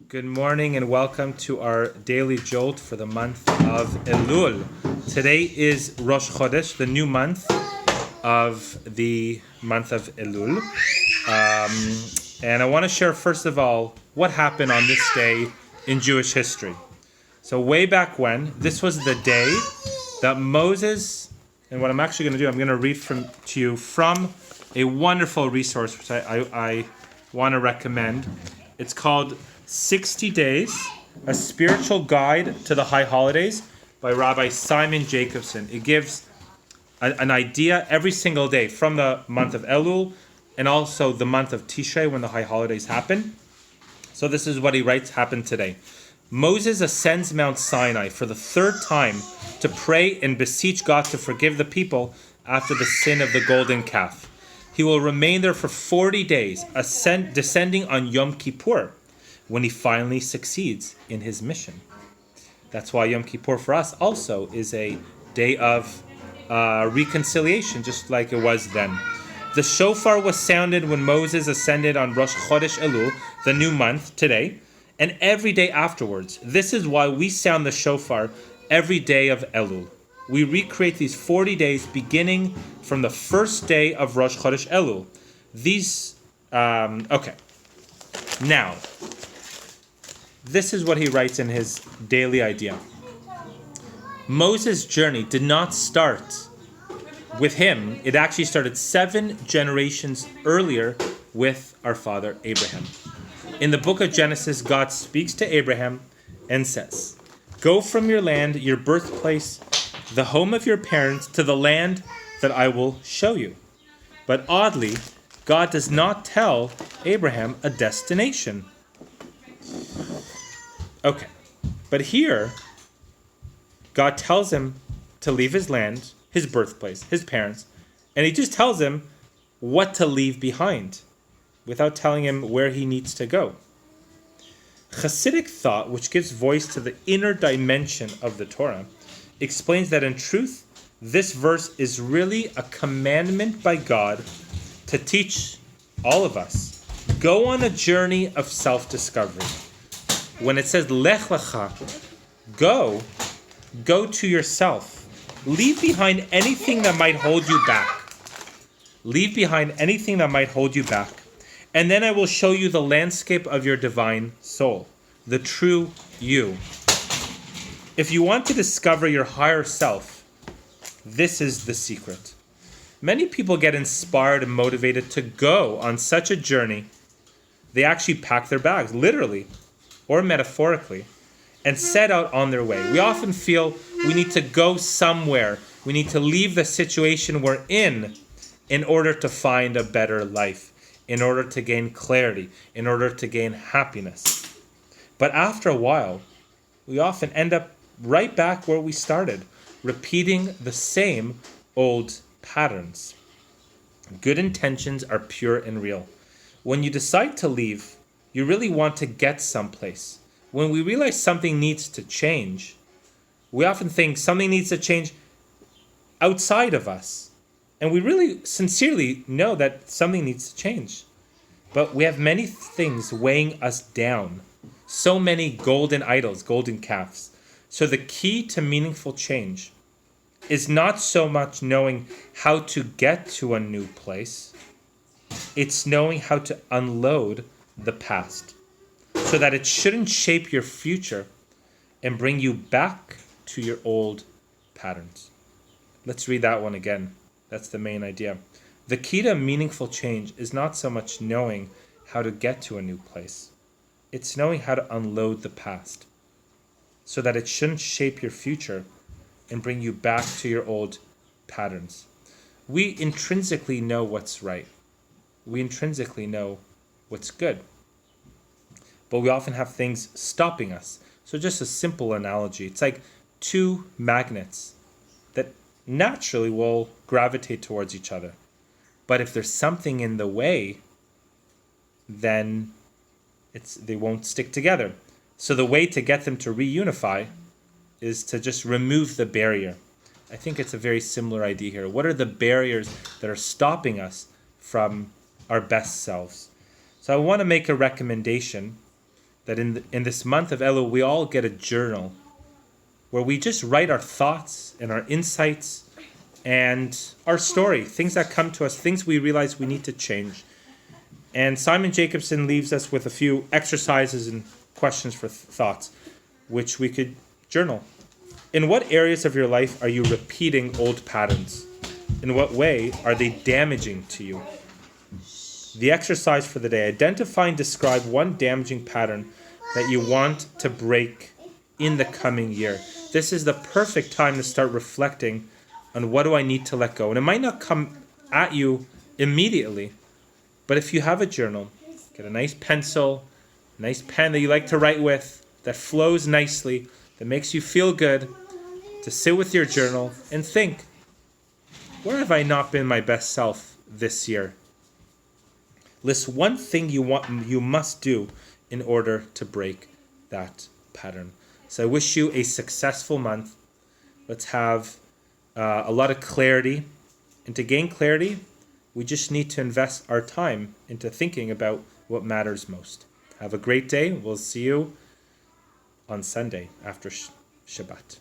Good morning and welcome to our daily Jolt for the month of Elul. Today is Rosh Chodesh, the new month of the month of Elul. And I want to share first of all what happened on this day in Jewish history. So way back when, this was the day that Moses, and what I'm actually going to do, I'm going to read to you from a wonderful resource which I want to recommend. It's called 60 Days, a Spiritual Guide to the High Holidays by Rabbi Simon Jacobson. It gives an idea every single day from the month of Elul and also the month of Tishrei when the high holidays happen. So this is what he writes happened today. Moses ascends Mount Sinai for the third time to pray and beseech God to forgive the people after the sin of the golden calf. He will remain there for 40 days, descending on Yom Kippur, when he finally succeeds in his mission. That's why Yom Kippur for us also is a day of reconciliation, just like it was then. The shofar was sounded when Moses ascended on Rosh Chodesh Elul, the new month, today, and every day afterwards. This is why we sound the shofar every day of Elul. We recreate these 40 days beginning from the first day of Rosh Chodesh Elul. Now, this is what he writes in his daily idea. Moses' journey did not start with him. It actually started 7 generations earlier with our father Abraham. In the book of Genesis, God speaks to Abraham and says, "Go from your land, your birthplace, the home of your parents, to the land that I will show you." But oddly, God does not tell Abraham a destination. Okay, but here, God tells him to leave his land, his birthplace, his parents, and he just tells him what to leave behind without telling him where he needs to go. Hasidic thought, which gives voice to the inner dimension of the Torah, explains that in truth, this verse is really a commandment by God to teach all of us. Go on a journey of self-discovery. When it says lech lecha, go to yourself. Leave behind anything that might hold you back. Leave behind anything that might hold you back. And then I will show you the landscape of your divine soul, the true you. If you want to discover your higher self, this is the secret. Many people get inspired and motivated to go on such a journey. They actually pack their bags, literally or metaphorically, and set out on their way. We often feel we need to go somewhere. We need to leave the situation we're in order to find a better life, in order to gain clarity, in order to gain happiness. But after a while, we often end up right back where we started, repeating the same old patterns. Good intentions are pure and real. When you decide to leave, you really want to get someplace. When we realize something needs to change, we often think something needs to change outside of us. And we really sincerely know that something needs to change. But we have many things weighing us down. So many golden idols, golden calves. So the key to meaningful change is not so much knowing how to get to a new place. It's knowing how to unload the past so that it shouldn't shape your future and bring you back to your old patterns. Let's read that one again. That's the main idea. The key to meaningful change is not so much knowing how to get to a new place. It's knowing how to unload the past so that it shouldn't shape your future and bring you back to your old patterns. We intrinsically know what's right. We intrinsically know what's good. But we often have things stopping us. So just a simple analogy. It's like 2 magnets that naturally will gravitate towards each other. But if there's something in the way, then they won't stick together. So the way to get them to reunify is to just remove the barrier. I think it's a very similar idea here. What are the barriers that are stopping us from our best selves? So I want to make a recommendation that in this month of Elul, we all get a journal where we just write our thoughts and our insights and our story, things that come to us, things we realize we need to change. And Simon Jacobson leaves us with a few exercises and questions for thoughts, which we could journal. In what areas of your life are you repeating old patterns? In what way are they damaging to you? The exercise for the day: identify and describe one damaging pattern that you want to break in the coming year. This is the perfect time to start reflecting on what do I need to let go. And it might not come at you immediately, but if you have a journal, get a nice pencil, nice pen that you like to write with, that flows nicely, that makes you feel good, to sit with your journal and think, where have I not been my best self this year? List one thing you must do in order to break that pattern. So I wish you a successful month. Let's have a lot of clarity. And to gain clarity, we just need to invest our time into thinking about what matters most. Have a great day. We'll see you on Sunday after Shabbat.